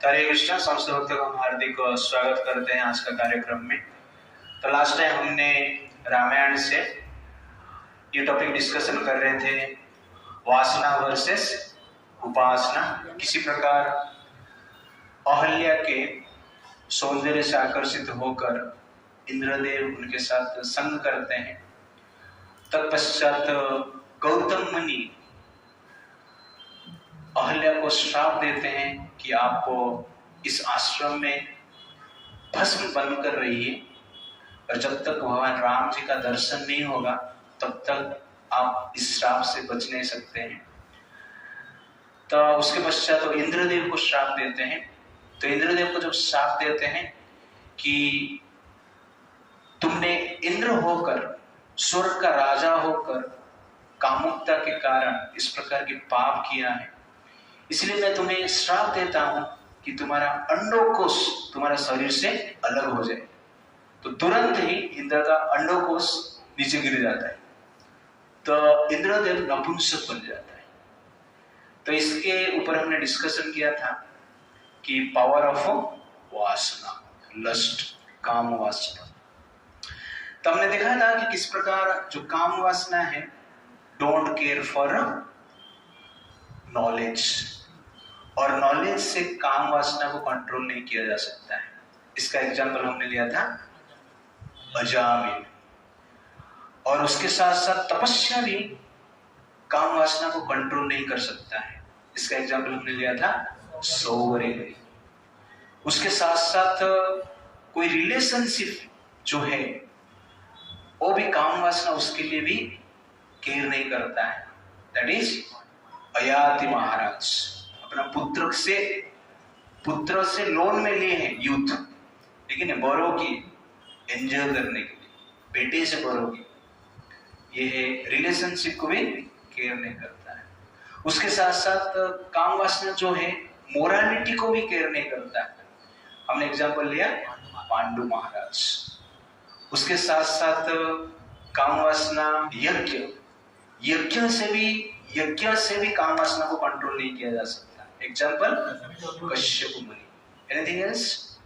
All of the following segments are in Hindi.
हरे कृष्णा। समस्त भक्तों का हम हार्दिक स्वागत करते हैं आज का कार्यक्रम में। तो लास्ट टाइम हमने रामायण से ये टॉपिक डिस्कशन कर रहे थे, वासना वर्सेस उपासना। किसी प्रकार अहल्या के सौंदर्य से आकर्षित होकर इंद्रदेव उनके साथ संग करते हैं। तत्पश्चात गौतम मुनि अहल्या को श्राप देते हैं कि आप इस आश्रम में भस्म बनकर रहिए और जब तक भगवान राम जी का दर्शन नहीं होगा तब तक आप इस श्राप से बच नहीं सकते हैं। तो उसके पश्चात तो इंद्रदेव को श्राप देते हैं। तो इंद्रदेव को जब श्राप देते हैं कि तुमने इंद्र होकर, स्वर्ग का राजा होकर कामुकता के कारण इस प्रकार के पाप किया है, इसलिए मैं तुम्हें श्राप देता हूं कि तुम्हारा अंडोकोश तुम्हारा शरीर से अलग हो जाए। तो तुरंत ही इंद्र का अंडोकोश नीचे गिर जाता है, तो इंद्रदेव नपुंसक बन जाता है। तो इसके ऊपर हमने डिस्कशन किया था कि पावर ऑफ वासना, लस्ट, काम वासना। तो हमने देखा था कि किस प्रकार जो काम वासना है, डोंट केयर फॉर नॉलेज, और नॉलेज से काम वासना को कंट्रोल नहीं किया जा सकता है। इसका एग्जाम्पल हमने लिया था अजामिल। और उसके साथ साथ तपस्या भी काम वासना को कंट्रोल नहीं कर सकता है। इसका एग्जाम्पल हमने लिया था सौवर्य। उसके साथ साथ कोई रिलेशनशिप जो है वो भी काम वासना उसके लिए भी केयर नहीं करता है। दैट इज अयाति महाराज अपना पुत्र से लोन में लिए हैं यूथ, लेकिन बोरो की एंजॉय करने के लिए, बेटे से बोरो की, ये रिलेशनशिप को भी केयर नहीं करता है। उसके साथ साथ काम वासना जो है मोरालिटी को भी केयर नहीं करता है। हमने एग्जांपल लिया पांडु महाराज। उसके साथ साथ काम वासना यज्ञ से भी काम वासना को कंट्रोल नहीं किया जा सकता। Example Kashyap Muni. Anything else?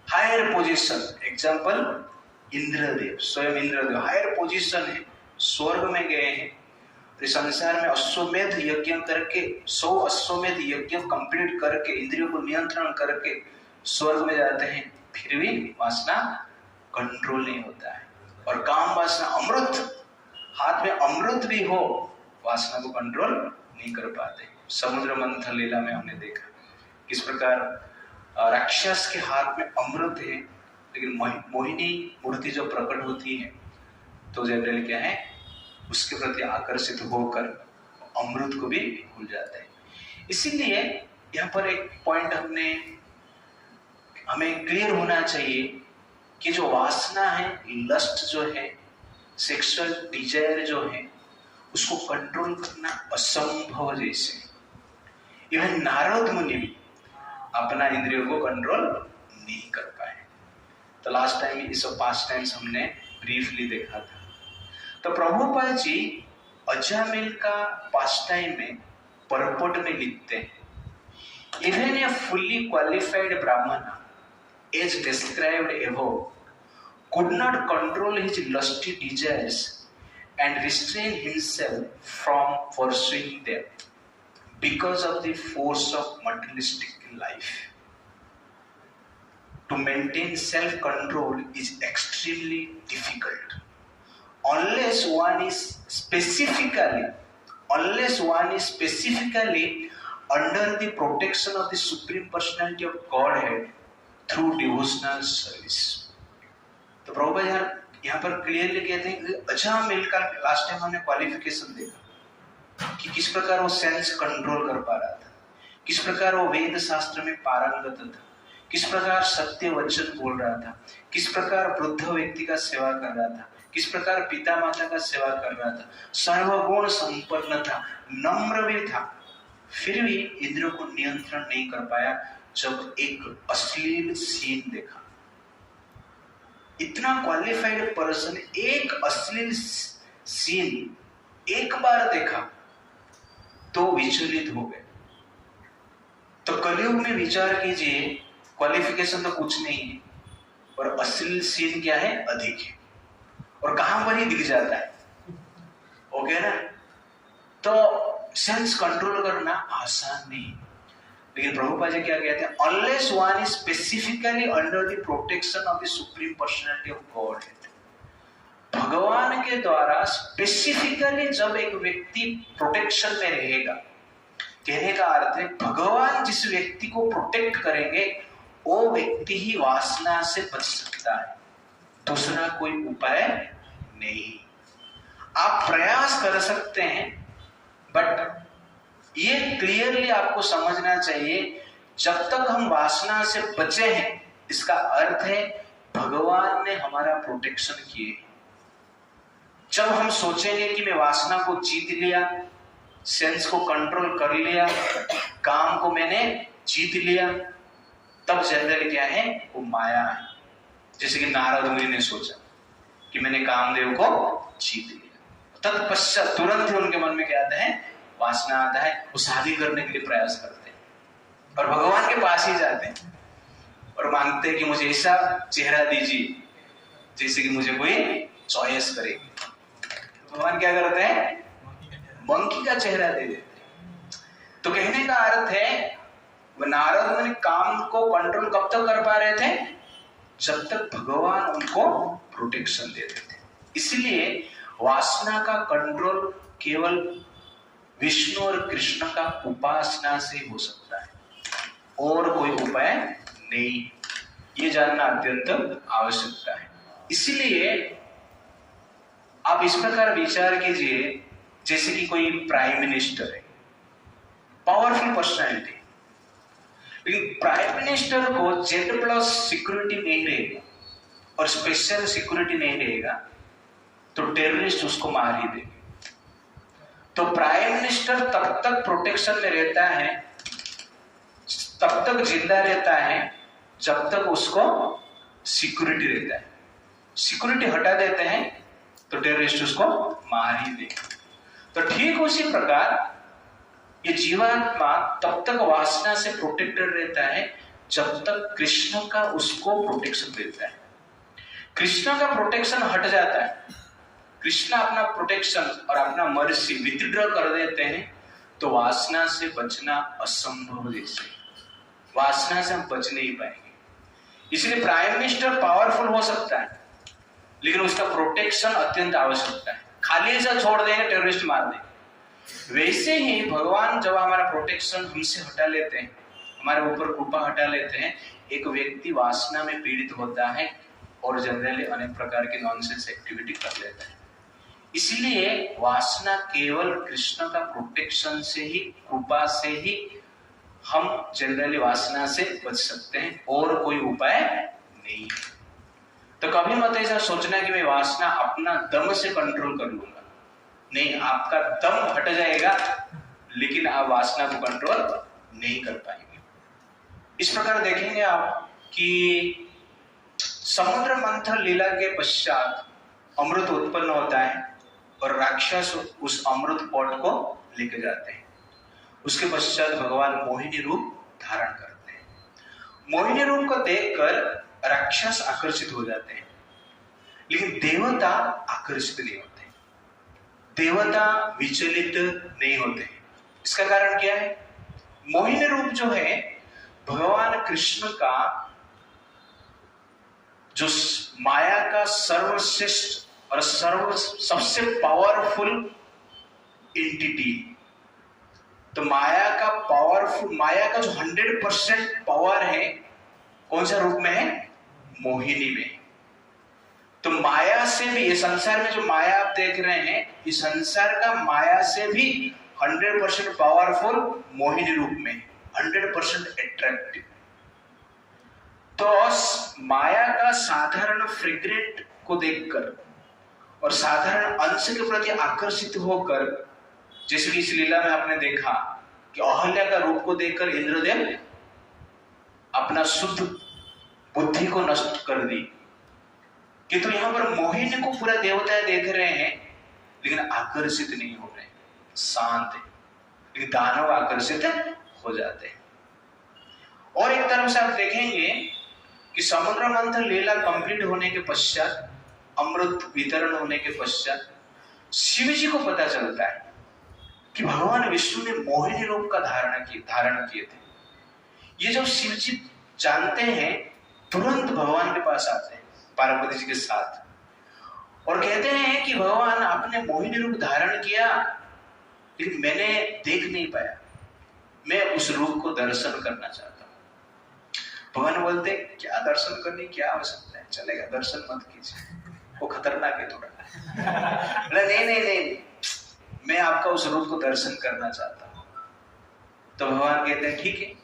Higher position. Example Indradev, स्वयं इंद्रदेव हायर पोजीशन है, स्वर्ग में गए हैं। तो संसार में अश्वमेध यज्ञ करके 100 अश्वमेध यज्ञ कंप्लीट करके इंद्रियों को नियंत्रण करके स्वर्ग में जाते हैं, फिर भी वासना कंट्रोल नहीं होता है। और काम वासना अमृत, हाथ में अमृत भी हो, वासना को कंट्रोल नहीं कर पाते। समुद्र मंथन लीला में हमने देखा किस प्रकार राक्षस के हाथ में अमृत है, लेकिन मोहिनी मूर्ति जो प्रकट होती है तो जनरली क्या है, उसके प्रति आकर्षित होकर अमृत को भी भूल जाते हैं। इसीलिए यहाँ पर एक पॉइंट हमें क्लियर होना चाहिए कि जो वासना है, लस्ट जो है, सेक्सुअल डिजायर जो है, उसको कंट्रोल करना असंभव जैसे। इवन नारद मुनि भी अपना इंद्रियों को कंट्रोल नहीं कर पाए। तो लास्ट टाइम इस पास्ट टाइम्स हमने ब्रीफली देखा था। तो प्रभुपाद जी अजामिल का पास्ट टाइम में परपोट में लिखते हैं, इवन ए फुल्ली क्वालिफाइड ब्राह्मण as described above could not control his lusty desires and restrain himself from pursuing them because of the force of materialistic life. To maintain self-control is extremely difficult unless one is specifically under the protection of the Supreme Personality of Godhead through devotional service. तो प्रभुपाद यहाँ पर क्लियरली कहते हैं कि अजामिल का लास्ट टाइम हमने क्वालिफिकेशन देखा कि किस प्रकार वो सेंस कंट्रोल कर पा रहा था, किस प्रकार वो वेद शास्त्र में पारंगत था, किस प्रकार सत्य वचन बोल रहा था, किस प्रकार वृद्ध व्यक्ति का सेवा कर रहा था, किस प्रकार पिता माता का सेवा कर रहा था, सर्वगुण संपन्न था, नम्र भी था, फिर भी इंद्रियों को नियंत्रण नहीं कर पाया जब एक अश्लील सीन देखा। इतना क्वालिफाइड पर्सन एक अश्लील सीन एक बार देखा तो विचलित हो गए। तो कलयुग में विचार कीजिए, क्वालिफिकेशन तो कुछ नहीं है और असली सीन क्या है, अधिक है, और कहां पर ही दिख जाता है। ओके ना? तो सेंस कंट्रोल करना आसान नहीं, लेकिन प्रभुपाद जी क्या कहते हैं, unless one is specifically under the protection of the supreme personality of God, भगवान के द्वारा स्पेसिफिकली जब एक व्यक्ति प्रोटेक्शन में रहेगा, कहने का अर्थ है भगवान जिस व्यक्ति को प्रोटेक्ट करेंगे वो व्यक्ति ही वासना से बच सकता है, दूसरा कोई उपाय नहीं। आप प्रयास कर सकते हैं, बट ये क्लियरली आपको समझना चाहिए, जब तक हम वासना से बचे हैं, इसका अर्थ है भगवान ने हमारा प्रोटेक्शन किए। जब हम सोचेंगे कि मैं वासना को जीत लिया, सेंस को कंट्रोल कर लिया, काम को मैंने जीत लिया, तब जनरल क्या है, वो माया है। जैसे कि नारद मुनि ने सोचा कि मैंने कामदेव को जीत लिया, तत्पश्चात तुरंत ही उनके मन में क्या आता है, वासना आता है, वो शादी करने के लिए प्रयास करते हैं और भगवान के पास ही जाते हैं और मांगते हैं कि मुझे ऐसा चेहरा दीजिए जैसे कि मुझे कोई चॉइस करे। भगवान क्या करते हैं, मंकी का चेहरा दे देते हैं। तो कहने का अर्थ है नारद मुनि काम को कंट्रोल कब तक कर पा रहे थे, जब तक भगवान उनको प्रोटेक्शन देते थे। इसलिए वासना का कंट्रोल केवल विष्णु और कृष्ण का उपासना से हो सकता है, और कोई उपाय नहीं। ये जानना अत्यंत आवश्यकता है। इसलिए आप इस प्रकार विचार कीजिए, जैसे कि कोई प्राइम मिनिस्टर है, पावरफुल पर्सनालिटी, लेकिन प्राइम मिनिस्टर को Z+ सिक्योरिटी नहीं रहेगा और स्पेशल सिक्योरिटी नहीं रहेगा, तो टेररिस्ट उसको मार ही देंगे। तो प्राइम मिनिस्टर तब तक प्रोटेक्शन में रहता है, तब तक जिंदा रहता है जब तक उसको सिक्योरिटी रहता है। सिक्योरिटी हटा देते हैं तो टेररिस्ट उसको मार ही देगा। तो ठीक उसी प्रकार ये जीवात्मा तब तक वासना से प्रोटेक्टेड रहता है जब तक कृष्ण का उसको प्रोटेक्शन देता है। कृष्ण का प्रोटेक्शन हट जाता है, कृष्ण अपना प्रोटेक्शन और अपना मर्सी विथड्रॉ कर देते हैं, तो वासना से बचना असंभव जैसे, वासना से हम बच नहीं पाएंगे। इसलिए प्राइम मिनिस्टर पावरफुल हो सकता है, लेकिन उसका प्रोटेक्शन अत्यंत आवश्यकता है। खाली ऐसा छोड़ देंगे टेररिस्ट मार देंगे। वैसे ही भगवान जब हमारा प्रोटेक्शन हमसे हटा लेते हैं, हमारे ऊपर कृपा हटा लेते हैं, एक व्यक्ति वासना में पीड़ित होता है और जनरली अनेक प्रकार की नॉनसेंस एक्टिविटी कर लेता है। इसलिए वासना केवल कृष्ण का प्रोटेक्शन से ही, कृपा से ही हम जनरली वासना से बच सकते हैं, और कोई उपाय नहीं है। तो कभी मत ऐसा सोचना कि मैं वासना अपना दम से कंट्रोल कर लूंगा। नहीं, आपका दम हट जाएगा लेकिन आप वासना को कंट्रोल नहीं कर पाएंगे। इस प्रकार देखेंगे आप कि समुद्र मंथन लीला के पश्चात अमृत उत्पन्न होता है और राक्षस उस अमृत पॉट को लेके जाते हैं। उसके पश्चात भगवान मोहिनी रूप धारण करते हैं। मोहिनी रूप को देखकर राक्षस आकर्षित हो जाते हैं, लेकिन देवता आकर्षित नहीं होते, देवता विचलित नहीं होते। इसका कारण क्या है? मोहिनी रूप जो है भगवान कृष्ण का, जो माया का सर्वश्रेष्ठ और सबसे पावरफुल एंटिटी। तो माया का जो 100% पावर है, कौन सा रूप में है? मोहिनी में। तो माया से भी, ये संसार में जो माया आप देख रहे हैं, इस संसार का माया से भी 100% पावरफुल मोहिनी रूप में, 100% एट्रैक्टिव। तो माया का साधारण फ्रेग्रेंट को देखकर और साधारण अंश के प्रति आकर्षित होकर, जैसे कि इस लीला में आपने देखा कि अहल्या का रूप को देखकर इंद्रदेव अपना शुद्ध बुद्धि को नष्ट कर दी। किंतु यहां पर मोहिनी को पूरा देवता देख रहे हैं लेकिन आकर्षित नहीं हो रहे, शांत है। लेकिन दानव आकर्षित हो जाते हैं। तरफ से आप देखेंगे कि समुद्र मंथन लीला कंप्लीट होने के पश्चात, अमृत वितरण होने के पश्चात शिव जी को पता चलता है कि भगवान विष्णु ने मोहिनी रूप का धारण किए थे। ये जब शिव जी जानते हैं, तुरंत भगवान के पास आते हैं पार्वती जी के साथ और कहते हैं कि भगवान आपने मोहिनी रूप धारण किया, लेकिन मैंने देख नहीं पाया, मैं उस रूप को दर्शन करना चाहता हूं। भगवान बोलते क्या दर्शन करने की क्या आवश्यकता है, चलेगा, दर्शन मत कीजिए, वो खतरनाक है थोड़ा। नहीं, मैं आपका उस रूप को दर्शन करना चाहता हूं। तो भगवान कहते हैं ठीक है,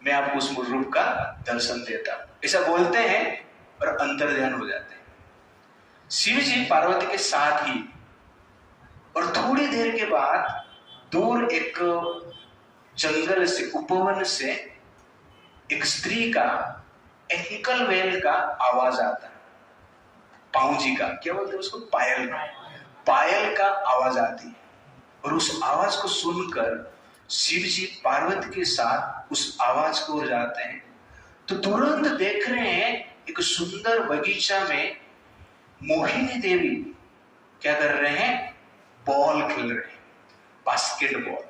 मैं आपको उस रूप का दर्शन देता हूं। ऐसा बोलते हैं और अंतर ध्यान हो जाते हैं शिव जी पार्वती के साथ ही। और थोड़ी देर के बाद दूर एक जंगल से, उपवन से एक स्त्री का एंकल वेल का आवाज आता है, पाऊंजी का, क्या बोलते हैं उसको, पायल का आवाज आती है। और उस आवाज को सुनकर शिव जी पार्वती के साथ उस आवाज को जाते हैं तो तुरंत देख रहे हैं एक सुंदर बगीचा में मोहिनी देवी क्या कर रहे हैं, बॉल खेल रहे हैं, बास्केटबॉल।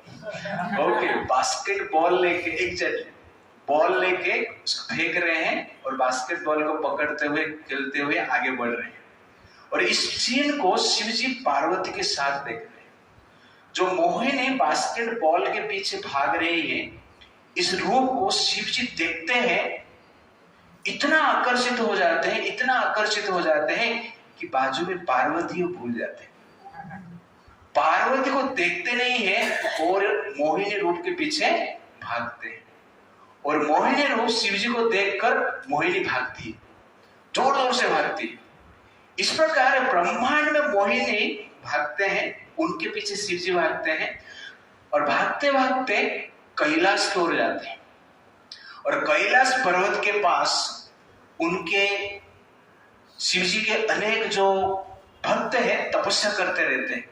ओके, बास्केटबॉल लेके, एक बॉल लेके उसको फेंक रहे हैं और बास्केटबॉल को पकड़ते हुए खेलते हुए आगे बढ़ रहे हैं। और इस सीन को शिव जी पार्वती के साथ देख रहे हैं। जो मोहिनी बास्केटबॉल के पीछे भाग रही है, इस रूप को शिव जी देखते हैं, इतना आकर्षित हो जाते हैं कि बाजू में पार्वती को भूल जाते हैं। पार्वती को देखते नहीं है और मोहिनी रूप के पीछे भागते हैं। और मोहिनी रूप शिव जी को देखकर मोहिनी भागती है, जोर जोर से भागती है। इस प्रकार ब्रह्मांड में मोहिनी भागते हैं, उनके पीछे शिव जी भागते हैं और भागते भागते कैलाश की ओर जाते हैं। और कैलाश पर्वत के पास उनके शिव जी के अनेक जो भक्त हैं तपस्या करते रहते हैं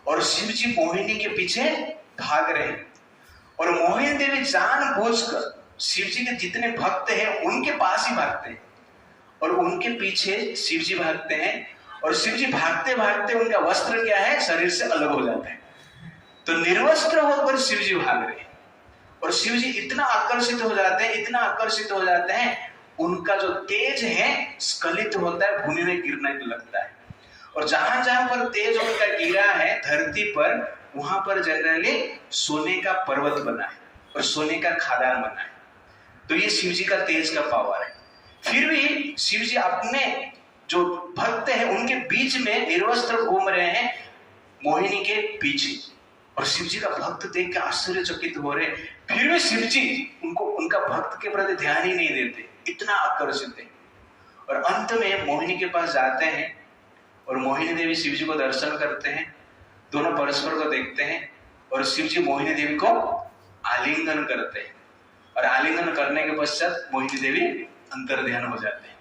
और शिव जी मोहिनी के पीछे भाग रहे हैं। और मोहिनी देवी जानबूझकर शिव जी के जितने भक्त हैं उनके पास ही भागते हैं और उनके पीछे शिव जी भागते हैं। और शिव जी भागते भागते उनका वस्त्र क्या है, शरीर से अलग हो जाता है। तो निर्वस्त्र होकर शिव जी भाग रहे हैं और शिव जी इतना आकर्षित हो जाते हैं, उनका जो तेज है स्खलित होता है, भूमि में गिरने लगता है। और जहां जहां पर तेज उनका गिरा है धरती पर, वहां पर जनरली सोने का पर्वत बना है और सोने का खदान बना है। तो ये शिव जी का तेज का पावर है। फिर भी शिव जी अपने जो भक्त हैं उनके बीच में निर्वस्त्र घूम रहे हैं मोहिनी के पीछे। और शिव जी का भक्त देख के आश्चर्यचकित हो रहे, फिर भी शिव जी उनको, उनका भक्त के प्रति ध्यान ही नहीं देते, इतना आकर्षित है। और अंत में मोहिनी के पास जाते हैं और मोहिनी देवी शिव जी को दर्शन करते हैं, दोनों परस्पर को देखते हैं और शिव जी मोहिनी देवी को आलिंगन करते हैं। और आलिंगन करने के पश्चात मोहिनी देवी अंतर ध्यान हो जाते हैं।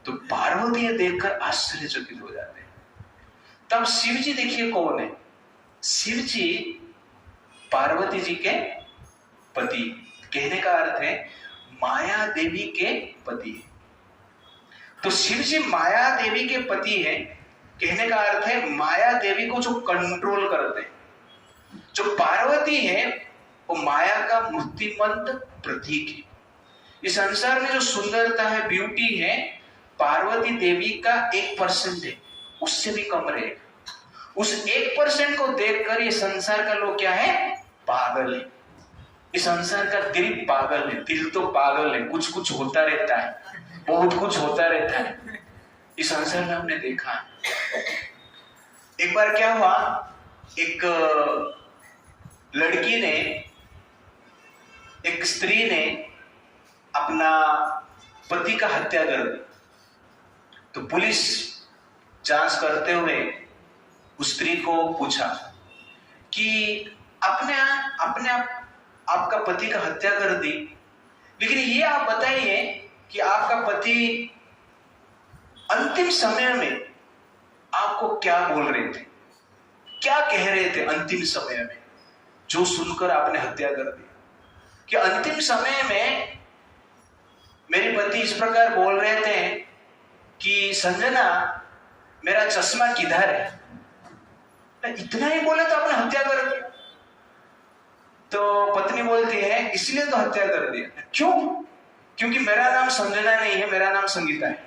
तो पार्वती देखकर आश्चर्यचकित हो जाते हैं। तब शिव जी देखिए कौन है, शिव जी पार्वती जी के पति, कहने का अर्थ है माया देवी के पति है। तो शिव जी माया देवी के पति है, कहने का अर्थ है माया देवी को जो कंट्रोल करते हैं। जो पार्वती है वो माया का मूर्तिमंत प्रतीक है। इस संसार में जो सुंदरता है, ब्यूटी है, पार्वती देवी का 1% है, उससे भी कम रहेगा। उस 1% को देखकर ये संसार का लोग क्या है, पागल है। इस संसार का दिल पागल है, दिल तो पागल है, कुछ कुछ होता रहता है, बहुत कुछ होता रहता है। इस संसार में हमने देखा है। एक बार क्या हुआ, एक लड़की ने, एक स्त्री ने अपना पति का हत्या कर दी। तो पुलिस जांच करते हुए उस स्त्री को पूछा कि अपने आपका पति का हत्या कर दी, लेकिन ये आप बताइए कि आपका पति अंतिम समय में आपको क्या बोल रहे थे, क्या कह रहे थे अंतिम समय में, जो सुनकर आपने हत्या कर दी। कि अंतिम समय में मेरे पति इस प्रकार बोल रहे थे कि संजना मेरा चश्मा किधर है। इतना ही बोले तो आपने हत्या कर दी। तो पत्नी बोलती है इसलिए तो हत्या कर दिया। क्यों? क्योंकि मेरा नाम संजना नहीं है, मेरा नाम संगीता है।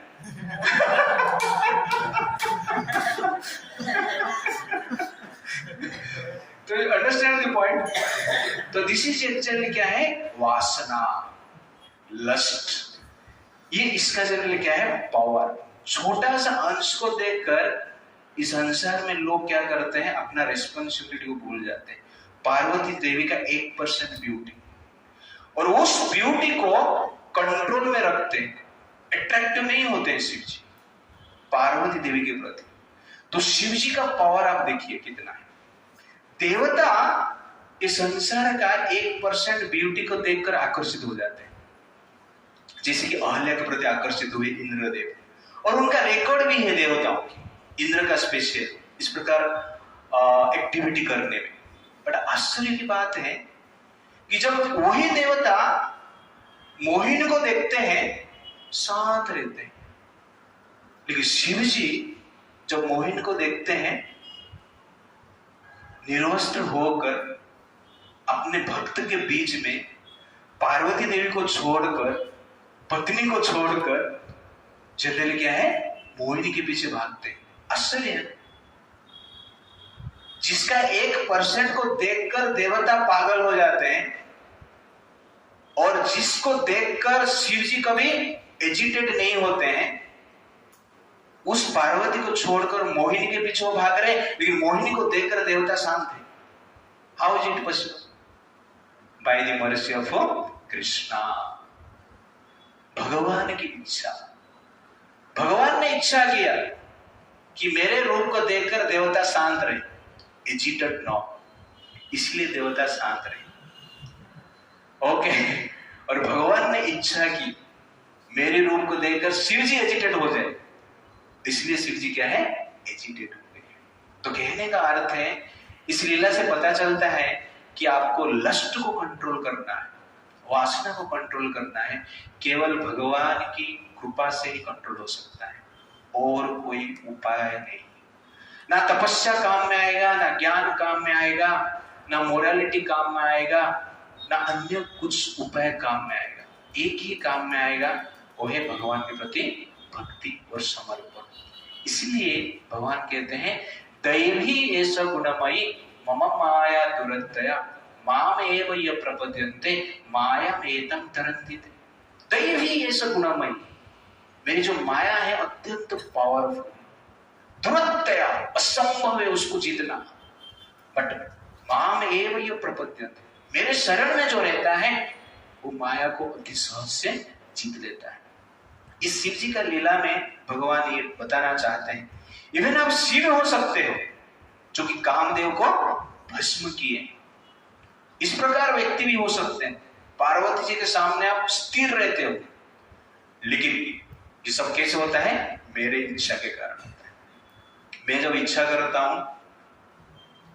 तो अंडरस्टैंड द पॉइंट। तो दिस इज एक्चुअली क्या है? वासना, लस्ट। ये इसका जनरली क्या है? पावर। छोटा सा अंश को देखकर इस संसार में लोग क्या करते हैं? अपना रेस्पॉन्सिबिलिटी को भूल जाते हैं। पार्वती देवी का 1% ब्यूटी, और उस ब्यूटी को कंट्रोल में रखते हैं, अट्रैक्टिव नहीं होते हैं शिव जी पार्वती देवी के प्रति। तो शिव जी का पावर आप देखिए कितना है। देवता इस संसार का 1% ब्यूटी को देखकर आकर्षित हो जाते हैं, जैसे कि अहल्या के प्रति आकर्षित हुए इंद्रदेव, और उनका रिकॉर्ड भी है देवताओं की, इंद्र का स्पेशल इस प्रकार एक्टिविटी करने में। बट आश्चर्य की बात है कि जब वही देवता मोहिनी को देखते हैं शांत रहते हैं, लेकिन शिव जी जब मोहिनी को देखते हैं निर्वस्त्र होकर अपने भक्त के बीच में पार्वती देवी को छोड़कर, पत्नी को छोड़कर जनरली क्या है? मोहिनी के पीछे भागते हैं। आश्चर्य है। जिसका 1% को देखकर देवता पागल हो जाते हैं, और जिसको देखकर शिव जी कभी एजिटेट नहीं होते हैं, उस पार्वती को छोड़कर मोहिनी के पीछे वो भाग रहे, लेकिन मोहिनी को देखकर देवता शांत है। How is it possible? By the mercy of Krishna. भगवान की इच्छा। भगवान ने इच्छा किया कि मेरे रूप को देखकर देवता शांत रहे, एजिटेड नो, इसलिए देवता शांत रहे। ओके। और भगवान ने इच्छा की मेरे रूप को देखकर शिव जी एजिटेड हो जाए, इसलिए शिव जी क्या है? एजिटेड हो गए। तो कहने का अर्थ है, इस लीला से पता चलता है कि आपको लस्ट को कंट्रोल करना है, वासना को कंट्रोल करना है, केवल भगवान की कृपा से ही कंट्रोल हो सकता है, और कोई उपाय नहीं। ना तपस्या काम में आएगा, ना ज्ञान काम में आएगा, ना मोरालिटी काम में आएगा, ना अन्य कुछ उपाय काम में आएगा। एक ही काम में आएगा, वो है भगवान के प्रति भक्ति और समर्पण। इसलिए भगवान कहते हैं दैवी एष गुणमयी मम माया दुरत्यया माम एव ये प्रपद्यन्ते मायामेतं तरन्ति। दैवी एष गुणमयी, मेरी जो माया है अत्यंत पावरफुल, दुरत्यया असंभव है उसको जीतना, बट माम एव ये प्रपद्यन्ते, मेरे शरण में जो रहता है वो माया को अति सहज से जीत लेता है। इस शिव जी का लीला में भगवान ये बताना चाहते हैं, इवन आप शिव हो सकते हो जो कि कामदेव को भस्म किए, इस प्रकार व्यक्ति भी हो सकते हैं। पार्वती जी के सामने आप स्थिर रहते हो, लेकिन ये सब कैसे होता है? मेरे इच्छा के कारण होता है। मैं जब इच्छा करता हूं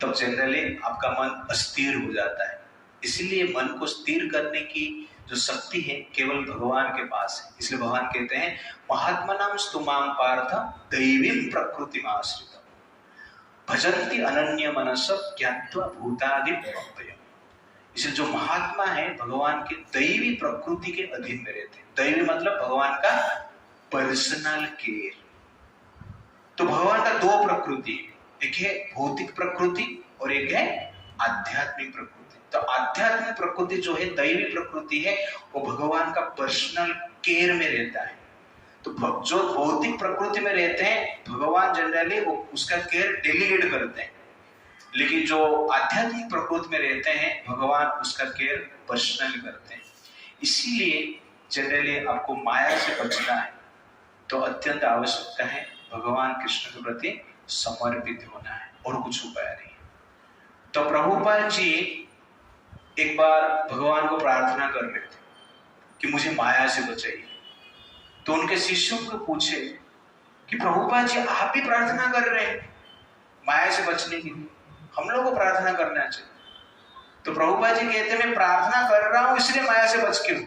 तब जनरली आपका मन अस्थिर हो जाता है। इसलिए मन को स्थिर करने की जो शक्ति है केवल भगवान के पास है। इसलिए भगवान कहते हैं महात्मनां स्तुमां पार्थ दैवीं प्रकृतिमाश्रितम् भजन्ति अनन्य मनस ज्ञात्वा भूतादि प्रत्ययम्। इसलिए जो महात्मा है भगवान के दैवी प्रकृति के अधीन में रहते हैं। दैवी मतलब भगवान का पर्सनल केयर। तो भगवान का दो प्रकृति, एक है भौतिक प्रकृति और एक है आध्यात्मिक प्रकृति। तो आध्यात्मिक प्रकृति जो है दैवी प्रकृति है, वो भगवान का पर्सनल केयर में रहता है। तो जो भौतिक प्रकृति में रहते हैं भगवान जनरली वो उसका केयर डेलीगेट करते हैं, लेकिन जो आध्यात्मिक प्रकृति में रहते हैं भगवान उसका केयर पर्सनली करते हैं। इसीलिए जनरली आपको माया से बचना है तो अत्यंत आवश्यकता है भगवान कृष्ण के प्रति समर्पित होना है, और कुछ उपाय नहीं। तो प्रभुपाद जी एक बार भगवान को प्रार्थना कर रहे थे कि मुझे माया से बचाइए। तो उनके शिष्यों को पूछे कि प्रभुपाद जी आप भी प्रार्थना कर रहे हैं माया से बचने के लिए, हम लोग को प्रार्थना करना चाहिए। तो प्रभुपाद जी कहते हैं मैं प्रार्थना कर रहा हूं इसलिए माया से बच के हूं,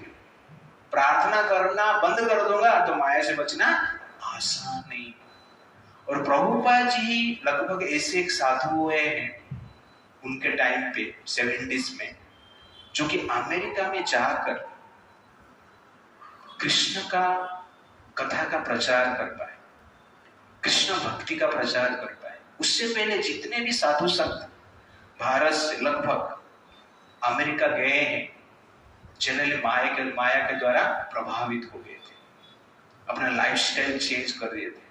प्रार्थना करना बंद कर दूंगा तो माया से बचना आसान नहीं। और प्रभुपाद जी लगभग ऐसे एक साधु हुए हैं उनके टाइम पे 70s में, जो कि अमेरिका में जाकर कृष्ण का कथा का प्रचार कर पाए, कृष्ण भक्ति का प्रचार कर पाए। उससे पहले जितने भी साधु संत भारत से लगभग अमेरिका गए हैं, जनरली माया के द्वारा प्रभावित हो गए थे, अपना लाइफस्टाइल चेंज कर रहे थे,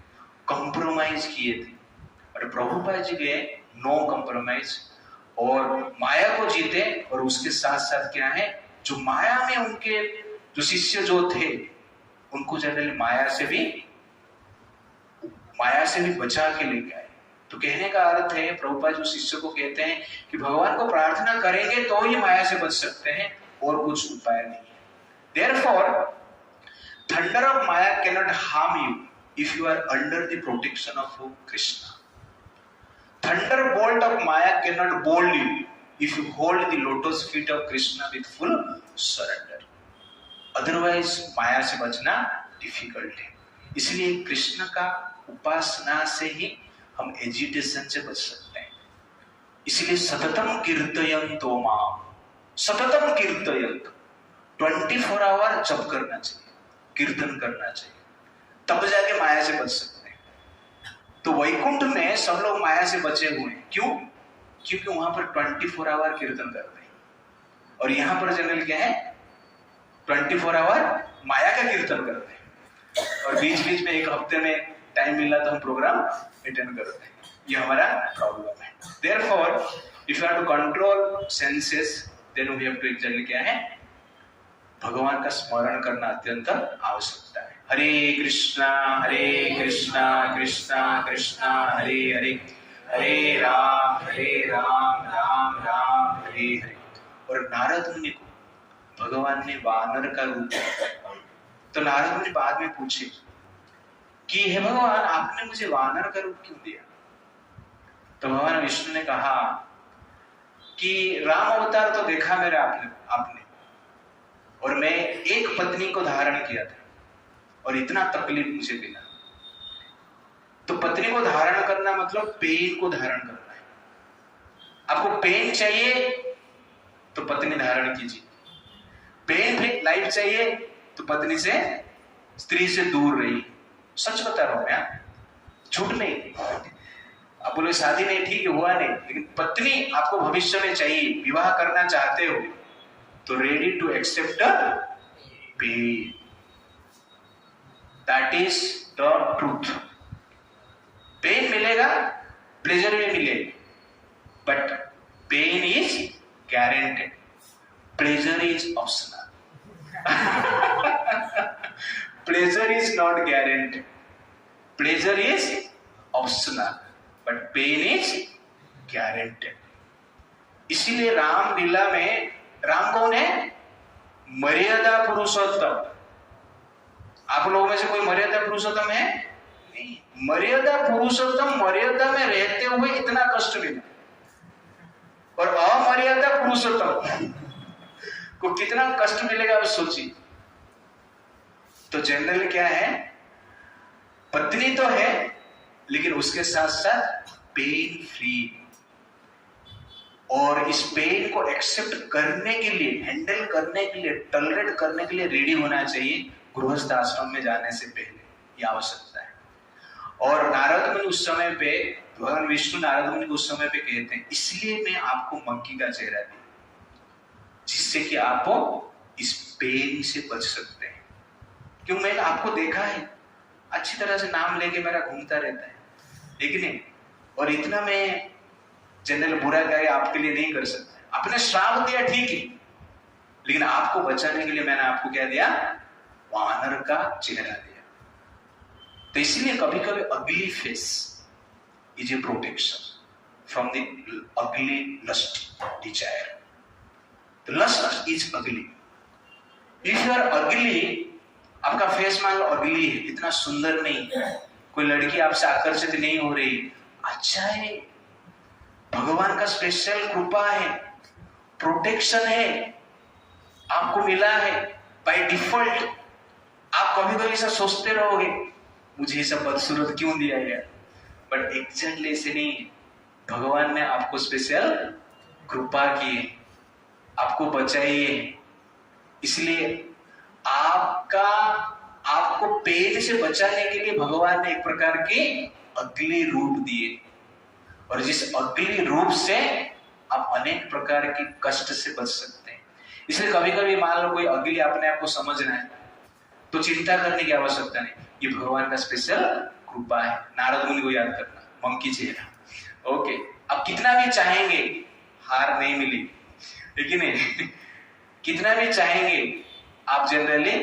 कॉम्प्रोमाइज किए थे। और प्रभुपाद जी गए नो कॉम्प्रोमाइज और माया को जीते। और उसके साथ साथ क्या है, जो माया में उनके जो शिष्य जो थे उनको जनरली माया से भी बचा के लेके आए। तो कहने का अर्थ है प्रभुपाद जो शिष्य को कहते हैं कि भगवान को प्रार्थना करेंगे तो ही माया से बच सकते हैं, और कुछ उपाय नहीं है। Therefore, thunder of Maya cannot harm you if you are under the protection of Krishna. Thunderbolt of Maya cannot bold you if you hold the lotus feet of Krishna with full surrender. Otherwise, माया से बचना डिफिकल्ट है। इसलिए कृष्ण का उपासना से ही हम एजिटेशन से बच सकते हैं। इसलिए सततम कीर्तयन्तो माम, सततम कीर्तयन्तो, 24 आवर जप करना चाहिए, कीर्तन करना चाहिए, तब जाके माया से बच सकते हैं। तो वैकुंठ में सब लोग माया से बचे हुए हैं, क्यों? क्योंकि वहां पर 24 आवर कीर्तन करते हैं। और यहां पर जनरल क्या है, 24 आवर माया का कीर्तन करते हैं, और बीच बीच में एक हफ्ते में टाइम मिला तो हम प्रोग्राम अटेंड करते हैं। ये हमारा प्रॉब्लम है। Therefore, if you have to control senses, then we have to exactly क्या है, भगवान का स्मरण करना अत्यंत आवश्यकता है। हरे कृष्णा कृष्णा कृष्णा हरे हरे, हरे राम राम राम हरे हरे। और नारद मुनि को भगवान ने वानर का रूप दिया। तो नारद मुनि बाद में पूछे कि हे भगवान, आपने मुझे वानर का रूप क्यों दिया? तो भगवान विष्णु ने कहा कि राम अवतार तो देखा मेरा आपने, और मैं एक पत्नी को धारण किया था और इतना तकलीफ मुझे मिला। तो पत्नी को धारण करना मतलब पेन को धारण करना है। आपको पेन चाहिए तो पत्नी धारण कीजिए, पेन फ्री लाइफ चाहिए तो पत्नी से, स्त्री से दूर रहिए। सच बता रहा हूं मैं, झूठ नहीं। आप बोले शादी नहीं, ठीक है, हुआ नहीं, लेकिन पत्नी आपको भविष्य में चाहिए, विवाह करना चाहते हो तो ready to accept pain, that is the truth. Pain मिलेगा, प्लेजर भी मिलेगा, but pain is guaranteed, pleasure is optional. Pleasure is not guaranteed. Pleasure is optional, but pain is guaranteed. इसीलिए राम लीला में, राम कौन है? मर्यादा पुरुषोत्तम। आप लोगों में से कोई मर्यादा पुरुषोत्तम है? नहीं। मर्यादा पुरुषोत्तम मर्यादा में रहते हुए इतना कष्ट मिला, और अमर्यादा पुरुषोत्तम को कितना कष्ट मिलेगा आप सोचिए। तो जनरल क्या है, पत्नी तो है लेकिन उसके साथ साथ पेन फ्री, और इस पेन को एक्सेप्ट करने के लिए, हैंडल करने के लिए, टॉलरेट करने के लिए रेडी होना चाहिए गृहस्थ आश्रम में जाने से पहले, यह आवश्यकता है। और नारद मुनि उस समय पे, भगवान विष्णु नारद मुनि को उस समय पे कहते हैं, इसलिए मैं आपको मंकी का चेहरा दिया, जिससे कि आप इस पेन से बच सकते हैं। क्यों? मैंने आपको देखा है, अच्छी तरह से नाम लेके मेरा घूमता रहता है, लेकिन और इतना मैं जनरल बुरा कार्य आपके लिए नहीं कर सकता। आपने श्राप दिया ठीक है, लेकिन आपको बचाने के लिए मैंने आपको क्या दिया? वानर का चेहरा दिया। तो इसलिए कभी कभी ugly face is a protection from the ugly lust desire. Lust is ugly. If you are ugly, आपका फेस मान लो अगली है, इतना सुंदर नहीं, कोई लड़की आपसे आकर्षित नहीं हो रही, अच्छा है, भगवान का स्पेशल कृपा है, प्रोटेक्शन है, आपको मिला है बाय डिफॉल्ट। आप कभी कभी ऐसा सोचते रहोगे मुझे ये सब बदसूरत क्यों दिया गया, बट एग्जैक्टली ऐसे नहीं है। भगवान ने आपको स्पेशल कृपा की है, आपको बचाई है, इसलिए आपको पेन से बचाने के लिए भगवान ने एक प्रकार के अगले रूप दिए, और जिस अगले रूप से आप अनेक प्रकार के कष्ट से बच सकते हैं। इसलिए कभी कभी मान लो कोई अगली अपने आप को समझना है तो चिंता करने की आवश्यकता नहीं, ये भगवान का स्पेशल कृपा है। नारद मुनि को याद करना, मंकी चेहरा। ओके, अब कितना भी चाहेंगे हार नहीं मिली, लेकिन कितना भी चाहेंगे आप जनरली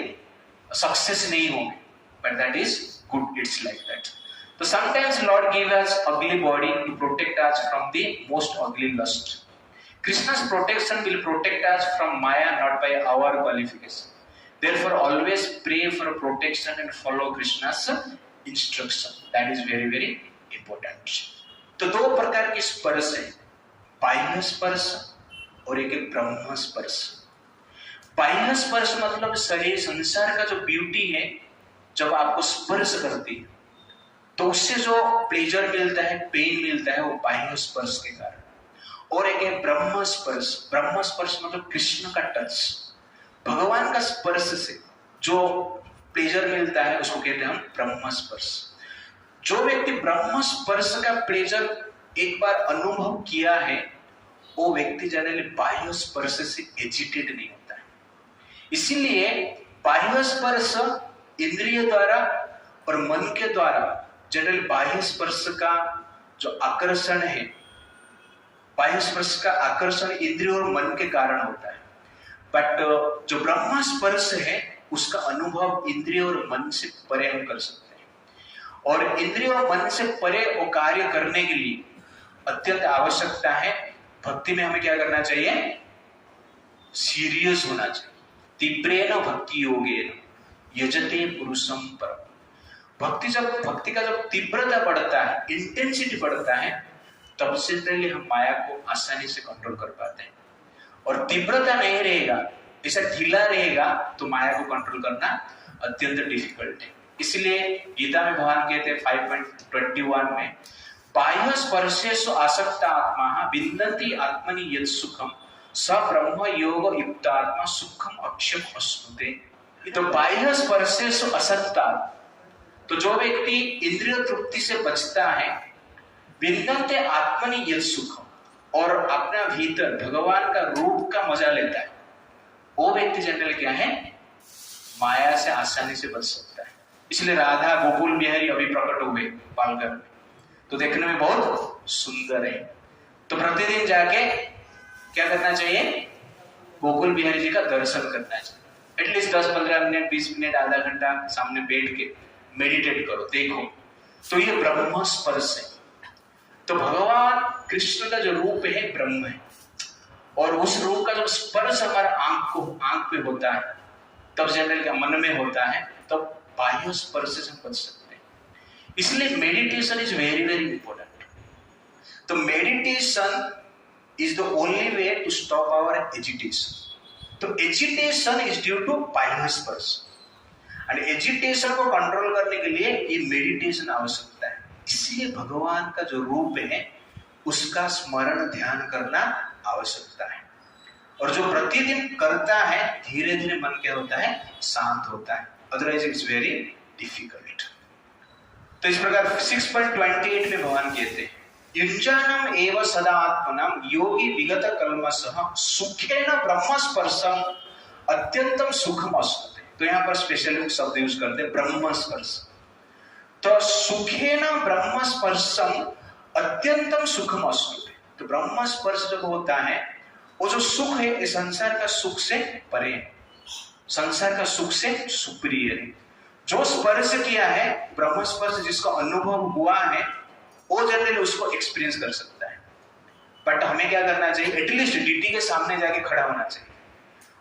सक्सेस नहीं होंगे, but that is good, it's like that. So sometimes Lord gives us ugly body to protect us from the most ugly lust. Krishna's protection will protect us from Maya, not by our qualification. Therefore, always pray for protection and follow Krishna's instruction. That is very very important. तो दो प्रकार के स्पर्श है, बाह्य स्पर्श और एक ब्रह्म स्पर्श। बाह्य स्पर्श मतलब शरीर संसार का जो ब्यूटी है, जब आपको स्पर्श करती है तो उससे जो प्लेजर मिलता है, पेन मिलता है, वो बाह्य स्पर्श के कारण। और एक है ब्रह्म स्पर्श। ब्रह्म स्पर्श मतलब कृष्ण का टच, भगवान का स्पर्श से जो प्लेजर मिलता है उसको कहते हैं हम ब्रह्म स्पर्श। जो व्यक्ति ब्रह्म स्पर्श का प्लेजर एक बार अनुभव किया है, वो व्यक्ति जनरली बाह्य स्पर्श से एजिटेट नहीं होता है। इसीलिए बाह्य स्पर्श इंद्रिय द्वारा और मन के द्वारा जनरल बाह्य स्पर्श का जो आकर्षण है, बाह्य स्पर्श का आकर्षण इंद्रिय और मन के कारण होता है, बट जो ब्रह्म स्पर्श है उसका अनुभव इंद्रिय और मन से परे हम कर सकते हैं। और इंद्रिय और मन से परे वो कार्य करने के लिए अत्यंत आवश्यकता है भक्ति में हमें क्या करना चाहिए, सीरियस होना चाहिए। तीव्रेण भक्ति योगेन यजते पुरुषम परम। भक्ति का जब तीव्रता बढ़ता है, इंटेंसिटी बढ़ता है, तब से पहले हम माया को आसानी से कंट्रोल कर पाते हैं। और तीव्रता नहीं रहेगा, ऐसा ढीला रहेगा तो माया को कंट्रोल करना अत्यंत डिफिकल्ट है। इसलिए गीता में भगवान कहते हैं 5.21 में, बाह्य स्पर्शेषु आसक्त आत्मा विन्दति आत्मनि यत् सुखम स ब्रह्म योग युक्त आत्मा सुखम अक्षम अश्नुते। तो बाह्य स्पर्शेषु आसक्त, तो जो व्यक्ति इंद्रिय तृप्ति से बचता है, विन्दते आत्मनि यत् सुखम, और अपना भीतर भगवान का रूप का मजा लेता है, वो व्यक्ति जनरल क्या है, माया से आसानी से बच सकता है। इसलिए राधा गोकुल बिहारी अभी प्रकट हुए पालघर में, तो देखने में बहुत सुंदर है। तो प्रतिदिन जाके क्या करना चाहिए, गोकुल बिहारी जी का दर्शन करना चाहिए। एटलीस्ट 10-15 मिनट, 20 मिनट, आधा घंटा सामने बैठ के मेडिटेट करो, देखो, तो ये ब्रह्म स्पर्श है। तो भगवान कृष्ण का जो रूप है ब्रह्म है, और उस रूप का जब स्पर्श हमारा आंख पे होता है, तब जनरल का मन में होता है, तब बाह्य स्पर्श से हम बच सकते हैं। इसलिए meditation is very very important. तो meditation is the only way to stop our agitation. तो एजिटेशन इज ड्यू टू बाह्य स्पर्श, और एजिटेशन को कंट्रोल करने के लिए ये मेडिटेशन आवश्यकता है। इसलिए भगवान का जो रूप है उसका स्मरण ध्यान करना आवश्यकता है, और जो प्रतिदिन करता है धीरे धीरे मन क्या होता है, शांत होता है, अदरवाइज इट्स वेरी डिफिकल्ट। तो इस प्रकार 6.28 में भगवान कहते हैं, युञ्जानम् एव सदा आत्मनं योगी विगत कल्मषः सुखेन ब्रह्म स्पर्शम अत्यंतम सुखम अश्नुते। तो यहाँ पर स्पेशल शब्द यूज करते हैं ब्रह्म स्पर्श। तो सुखेन ब्रह्म स्पर्शम अत्यंतम सुखम अश्नुते। तो ब्रह्म स्पर्श जब होता है, वो जो सुख है ये संसार का सुख से परे है, संसार का सुख से सुप्रिय है। जो स्पर्श किया है, ब्रह्म स्पर्श जिसका अनुभव हुआ है, वो जनरली उसको एक्सपीरियंस कर सकता है। बट हमें क्या करना चाहिए, एटलीस्ट डीटी के सामने जाके खड़ा होना चाहिए,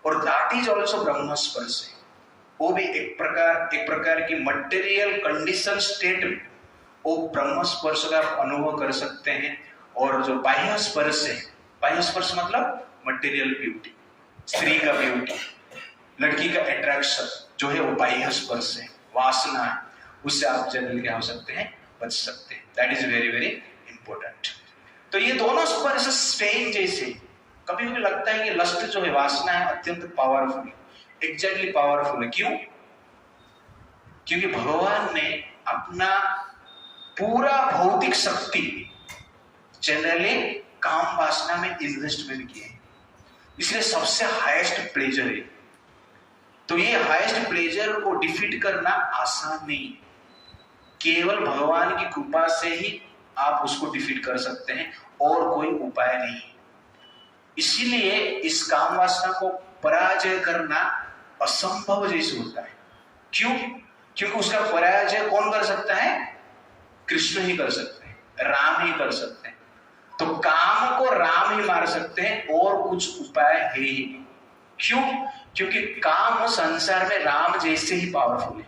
और दैट इज ऑल्सो ब्रह्म स्पर्श है। वो भी एक प्रकार की मटेरियल कंडीशन स्टेट में वो ब्रह्म स्पर्श का अनुभव कर सकते हैं। और जो बाह्य स्पर्श है, बाह्य स्पर्श मतलब मटेरियल ब्यूटी, स्त्री का ब्यूटी, लड़की का अट्रैक्शन जो है वो बाह्य स्पर्श है, वासना है, उससे आप जनरली क्या हो सकते हैं, बच सकते हैं। That is very very important. तो ये दोनों स्पर्श सेम जैसे। कभी कभी लगता है कि लस्ट जो है, वासना है, अत्यंत पावरफुल, एग्जैक्टली पावरफुल है। क्यों? क्योंकि भगवान ने अपना पूरा भौतिक शक्ति जनरली काम वासना में इन्वेस्टमेंट किए, इसलिए सबसे हाईएस्ट प्लेजर है। तो ये हाईएस्ट प्लेजर को डिफीट करना आसान नहीं है, केवल भगवान की कृपा से ही आप उसको डिफीट कर सकते हैं, और कोई उपाय नहीं। इसीलिए इस काम वासना को पराजय करना असंभव जैसे होता है। क्यों? क्योंकि उसका पराजय कौन कर सकता है? कृष्ण ही कर सकते हैं, राम ही कर सकते हैं। तो काम को राम ही मार सकते हैं, और कुछ उपाय है ही नहीं। क्यों? क्योंकि काम संसार में राम जैसे ही पावरफुल है।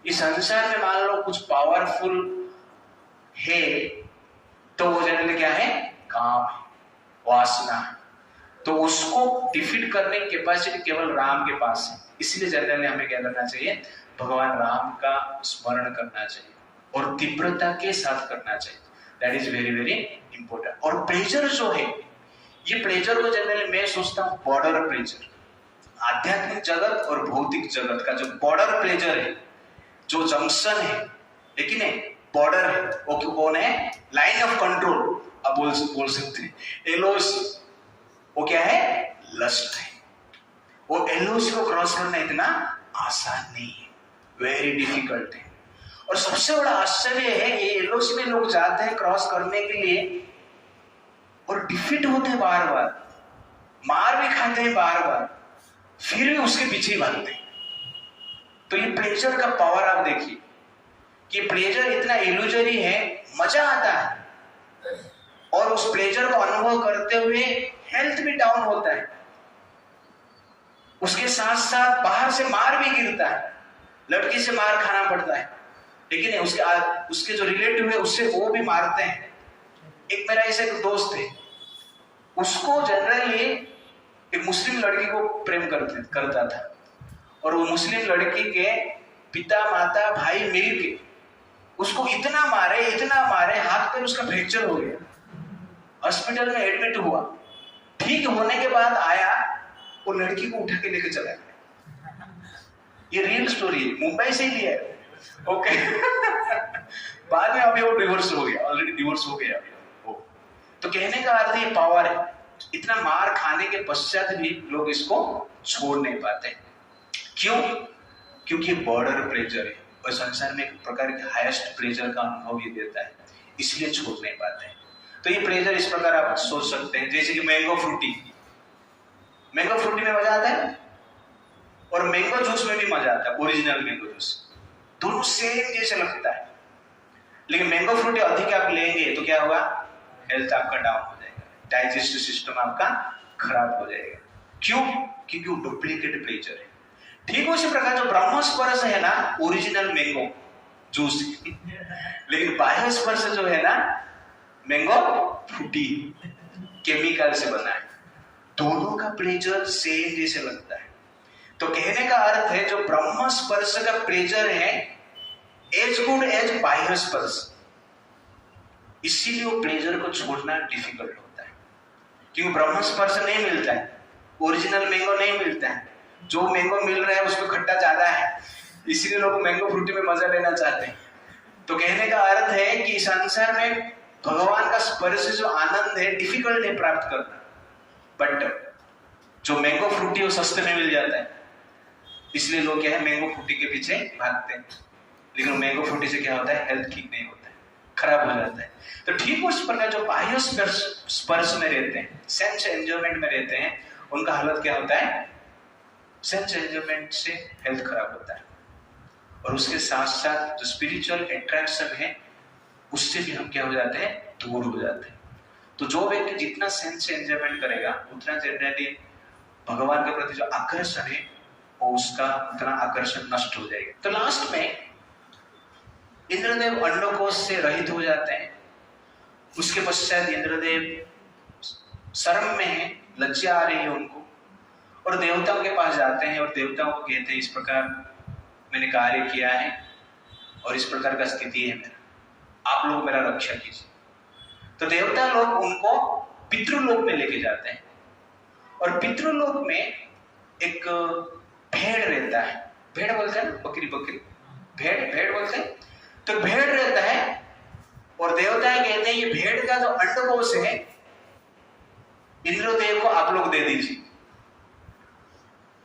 इस संसार में मान लो कुछ पावरफुल है तो वो जनरली क्या है? काम है, वासना है। तो उसको डिफीट करने की कैपेसिटी केवल राम के पास है। इसलिए जनरली हमें क्या करना चाहिए? भगवान राम का स्मरण करना चाहिए, और तीव्रता के साथ करना चाहिए। That is very very important. और प्लेजर जो है, ये प्लेजर को जनरली मैं सोचता हूँ बॉर्डर प्लेजर, आध्यात्मिक जगत और भौतिक जगत का जो बॉर्डर प्लेजर है, जो जंक्शन है, लेकिन बॉर्डर है, वो कौन है? लाइन ऑफ कंट्रोल आप बोल सकते हैं। एलओसी वो क्या है? लस्ट है। वो एलओसी को क्रॉस करना इतना आसान नहीं है, वेरी डिफिकल्ट है। और सबसे बड़ा आश्चर्य है, ये एलओसी में लोग जाते हैं क्रॉस करने के लिए और डिफीट होते हैं बार बार, मार भी खाते हैं बार बार, फिर भी उसके पीछे भागते हैं। तो ये प्लेजर का पावर आप देखिए कि प्लेजर इतना इल्यूजरी है, मजा आता है, और उस प्लेजर को अनुभव करते हुए हेल्थ भी डाउन होता है, उसके साथ साथ बाहर से मार भी गिरता है, लड़की से मार खाना पड़ता है, लेकिन उसके जो रिलेटिव है उससे वो भी मारते हैं। एक मेरा ऐसा एक दोस्त है, उसको जनरली एक मुस्लिम लड़की को प्रेम करता था, और वो मुस्लिम लड़की के पिता माता भाई मिल के उसको इतना मारे हाथ पैर उसका फ्रैक्चर हो गया, हॉस्पिटल में एडमिट हुआ। ठीक होने के बाद आया, वो लड़की को उठा के लेके चला गया। ये रियल स्टोरी है, मुंबई से ही लिया है। ओके बाद में अभी वो डिवोर्स हो गया, ऑलरेडी डिवोर्स हो गया वो। तो कहने का अर्थ ये पावर है, इतना मार खाने के पश्चात भी लोग इसको छोड़ नहीं पाते। क्यों? क्योंकि बॉर्डर प्लेजर है, और संसार में एक प्रकार के हाईएस्ट प्लेजर का अनुभव ये देता है, इसलिए छोड़ नहीं पाते हैं। तो ये प्लेजर इस प्रकार आप सोच सकते हैं, जैसे कि मैंगो फ्रूटी में मजा आता है, और मैंगो जूस में भी मजा आता है, ओरिजिनल मैंगो जूस, दोनों सेम जैसे लगता है। लेकिन मैंगो फ्रूटी अधिक आप लेंगे तो क्या होगा? हेल्थ आपका डाउन हो जाएगा, डाइजेस्टिव सिस्टम आपका खराब हो जाएगा। क्यों? क्योंकि वो डुप्लीकेट प्लेजर है। ठीक उसी प्रकार जो ब्रह्म स्पर्श है ना, ओरिजिनल मैंगो जूस लेकिन बाह्य स्पर्श जो है ना, मैंगो फ्रूटी, केमिकल से बना है, दोनों का प्लेजर सेम जैसे लगता है। तो कहने का अर्थ है जो ब्रह्म स्पर्श का प्लेजर है एज गुड एज बाह्य स्पर्श, इसीलिए वो प्लेजर को छोड़ना डिफिकल्ट होता है। क्योंकि ब्रह्म स्पर्श नहीं मिलता है, ओरिजिनल मैंगो नहीं मिलता है, जो मैंगो मिल रहा है उसमें खट्टा ज्यादा है, इसीलिए लोग मैंगो फ्रूटी में मजा लेना चाहते हैं। तो कहने का अर्थ है कि संसार में भगवान का स्पर्श जो आनंद है डिफिकल्ट है प्राप्त करना, बट जो मैंगो फ्रूटी वो सस्ते में मिल जाता है, इसलिए लोग क्या है मैंगो फ्रूटी के पीछे भागते हैं। लेकिन मैंगो फ्रूटी से क्या होता है? हेल्थ ठीक नहीं होता है, खराब हो जाता है। तो ठीक उस प्रकार जो बाह्य स्पर्श में रहते हैं, सेंस एंजॉयमेंट में रहते हैं, उनका हालत क्या होता है? सेंस एंजॉयमेंट से हेल्थ खराब होता है, और उसके साथ साथ जो स्पिरिचुअल अट्रैक्शन है उससे भी हम क्या हो जाते हैं? दूर हो जाते हैं। तो जो व्यक्ति जितना सेंस एंजॉयमेंट करेगा उतना जनरली भगवान के प्रति जो आकर्षण है वो उसका उतना आकर्षण नष्ट हो जाएगा। तो लास्ट में इंद्रदेव अंडकोश से रहित हो जाते हैं। उसके पश्चात इंद्रदेव शर्म में है, लज्जा आ रही है उनको, और देवताओं के पास जाते हैं और देवताओं को कहते हैं इस प्रकार मैंने कार्य किया है और इस प्रकार का स्थिति है मेरा, आप लोग मेरा रक्षा कीजिए। तो देवता लोग उनको पितृलोक में लेके जाते हैं, और पितृलोक में एक भेड़ रहता है, भेड़ बोलते हैं ना, बकरी बकरी, भेड़ बोलते हैं, तो भेड़ रहता है, और देवता कहते हैं ये भेड़ का जो अंडकोश है इंद्रदेव को आप लोग दे दीजिए।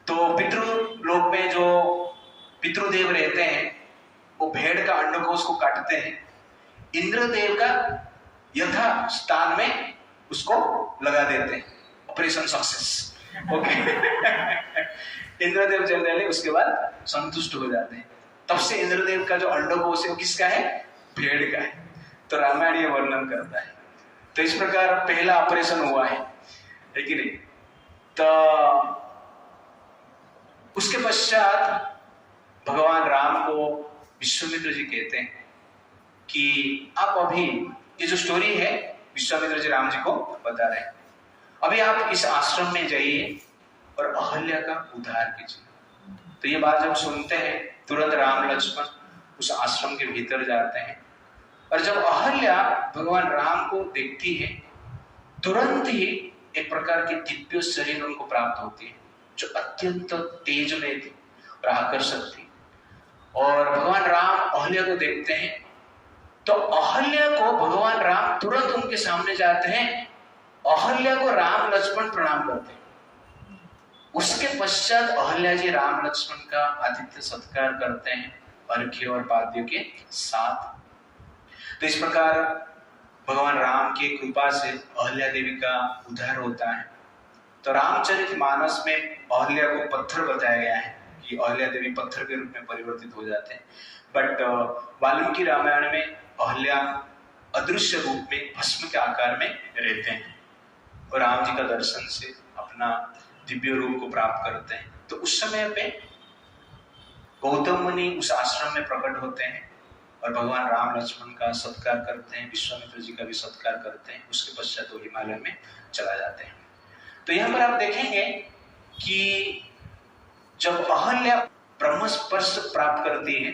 तो पितृलोक में जो पितृदेव रहते हैं वो भेड़ का अंडकोश को काटते हैं, इंद्रदेव का यथा स्थान में उसको लगा देते हैं, operation success. Okay Indradev generally उसके बाद संतुष्ट हो जाते हैं। तब से इंद्रदेव का जो अंडकोश है वो किसका है? भेड़ का है। तो रामायण ये वर्णन करता है। तो इस प्रकार पहला ऑपरेशन हुआ है कि नहीं? तो उसके पश्चात भगवान राम को विश्वामित्र जी कहते हैं कि आप अभी ये जो स्टोरी है विश्वामित्र जी राम जी को बता रहे हैं, अभी आप इस आश्रम में जाइए और अहल्या का उद्धार कीजिए। तो ये बात जब सुनते हैं तुरंत राम लक्ष्मण उस आश्रम के भीतर जाते हैं, और जब अहल्या भगवान राम को देखती है तुरंत ही एक प्रकार की दिव्य शरीर उनको प्राप्त होती है जो अत्यंत तेजमय थी और आकर्षक थी। और भगवान राम अहल्या को देखते हैं तो अहल्या को भगवान राम तुरंत उनके सामने जाते हैं, अहल्या को राम लक्ष्मण प्रणाम करते हैं। उसके पश्चात अहल्या जी राम लक्ष्मण का आतिथ्य सत्कार करते हैं अर्घ्य और पाद्य के साथ। तो इस प्रकार भगवान राम की कृपा से अहल्या देवी का उद्धार होता है। तो रामचरितमानस में अहल्या को पत्थर बताया गया है कि अहल्या देवी पत्थर के रूप में परिवर्तित हो जाते हैं, बट वाल्मीकि रामायण में अहल्या अदृश्य रूप में भस्म के आकार में रहते हैं और राम जी का दर्शन से अपना दिव्य रूप को प्राप्त करते हैं। तो उस समय पे गौतम मुनि उस आश्रम में प्रकट होते हैं और भगवान राम लक्ष्मण का सत्कार करते हैं, विश्वामित्र जी का भी सत्कार करते हैं। उसके पश्चात वो हिमालय में चला जाते हैं। तो यहाँ पर आप देखेंगे कि जब अहल्या ब्रह्म स्पर्श प्राप्त करती है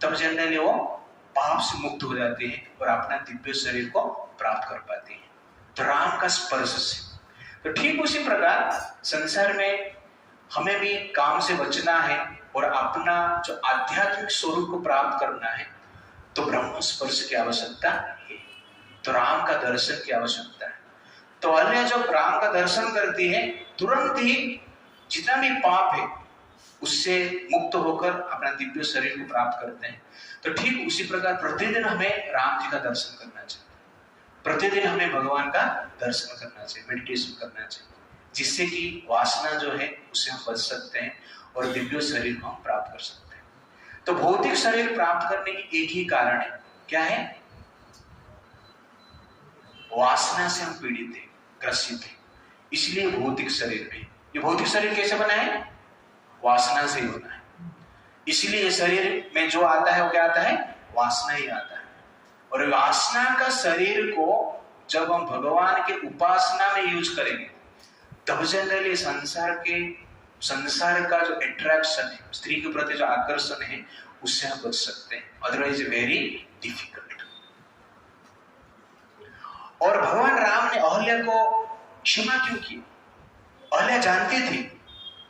तब जनरली वो पाप से मुक्त हो जाती है और अपना दिव्य शरीर को प्राप्त कर पाती है, तो राम का स्पर्श से। तो ठीक उसी प्रकार संसार में हमें भी काम से बचना है और अपना जो आध्यात्मिक स्वरूप को प्राप्त करना है तो ब्रह्म स्पर्श की आवश्यकता है, तो राम का दर्शन की आवश्यकता है। तो अहल्या जब राम का दर्शन करती है तुरंत ही जितना भी पाप है उससे मुक्त होकर अपना दिव्य शरीर को प्राप्त करते हैं। तो ठीक उसी प्रकार प्रतिदिन हमें राम जी का दर्शन करना चाहिए, प्रतिदिन हमें भगवान का दर्शन करना चाहिए, मेडिटेशन करना चाहिए, जिससे कि वासना जो है उससे हम बच सकते हैं और दिव्य शरीर को हम प्राप्त कर सकते हैं। तो भौतिक शरीर प्राप्त करने की एक ही कारण है, क्या है? वासना से हम पीड़ित हैं, ग्रसित हैं, इसलिए भौतिक शरीर में। ये भौतिक शरीर कैसे बना है? वासना से ही बना है। इसलिए ये शरीर में जो आता है वो क्या आता है? वासना ही आता है। और वासना का शरीर को जब हम भगवान के उपासना में यूज करेंगे तब जनरली संसार का जो अट्रैक्शन है, स्त्री के प्रति जो आकर्षण है, उससे हम बच सकते हैं, अदरवाइज वेरी डिफिकल्ट। और भगवान राम ने अहल्या को क्षमा क्यों की? अहल्या जानती थी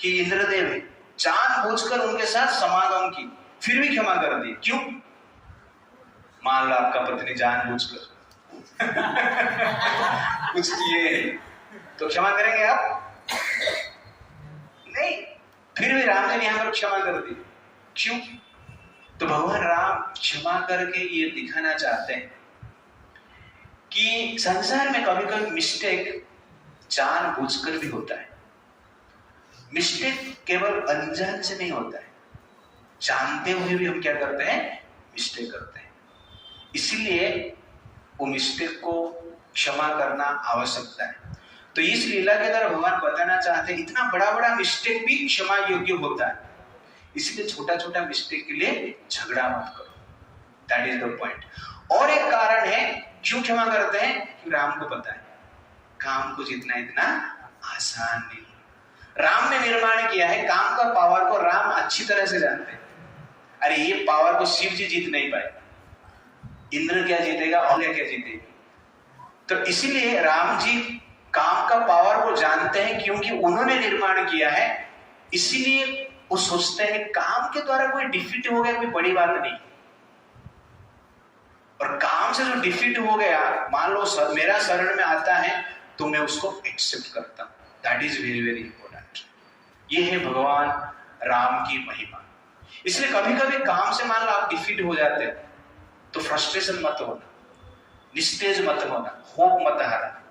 कि इंद्रदेव है, जानबूझकर उनके साथ समागम की, फिर भी क्षमा कर दी। क्यों? मान लो आपका पत्नी जानबूझकर कुछ किए तो क्षमा करेंगे आप? नहीं, फिर भी राम जी ने यहां पर क्षमा कर दी। क्यों? तो भगवान राम क्षमा करके ये दिखाना चाहते हैं कि संसार में कभी कभी मिस्टेक जानबूझकर भी होता है। मिस्टेक केवल अनजान से नहीं होता है, जानते हुए भी हम क्या करते हैं? मिस्टेक करते हैं। इसलिए वो मिस्टेक को क्षमा करना आवश्यकता है। तो इस लीला के द्वारा भगवान बताना चाहते हैं इतना बड़ा बड़ा मिस्टेक भी क्षमा योग्य होता है, इसलिए छोटा छोटा मिस्टेक के लिए झगड़ा मत करो। That is the point. और एक कारण है क्यों क्षमा करते हैं कि राम को पता है काम को जितना इतना आसान नहीं। राम ने निर्माण किया है, काम का पावर को राम अच्छी तरह से जानते हैं। अरे ये पावर को शिव जी जीत नहीं पाए, इंद्र क्या जीतेगा, अहल्या क्या जीतेगी। तो इसीलिए राम जी काम का पावर को जानते हैं, क्योंकि उन्होंने निर्माण किया है। इसीलिए वो सोचते हैं काम के द्वारा कोई डिफीट हो गया कोई बड़ी बात नहीं, और काम से जो डिफीट हो गया, मान लो मेरा शरण में आता है तो मैं उसको एक्सेप्ट करता हूं। That is very very important. ये है भगवान राम की महिमा। इसलिए कभी कभी काम से मान लो आप डिफीट हो जाते हैं तो फ्रस्ट्रेशन मत होना, निस्तेज मत होना, होप मत हारना,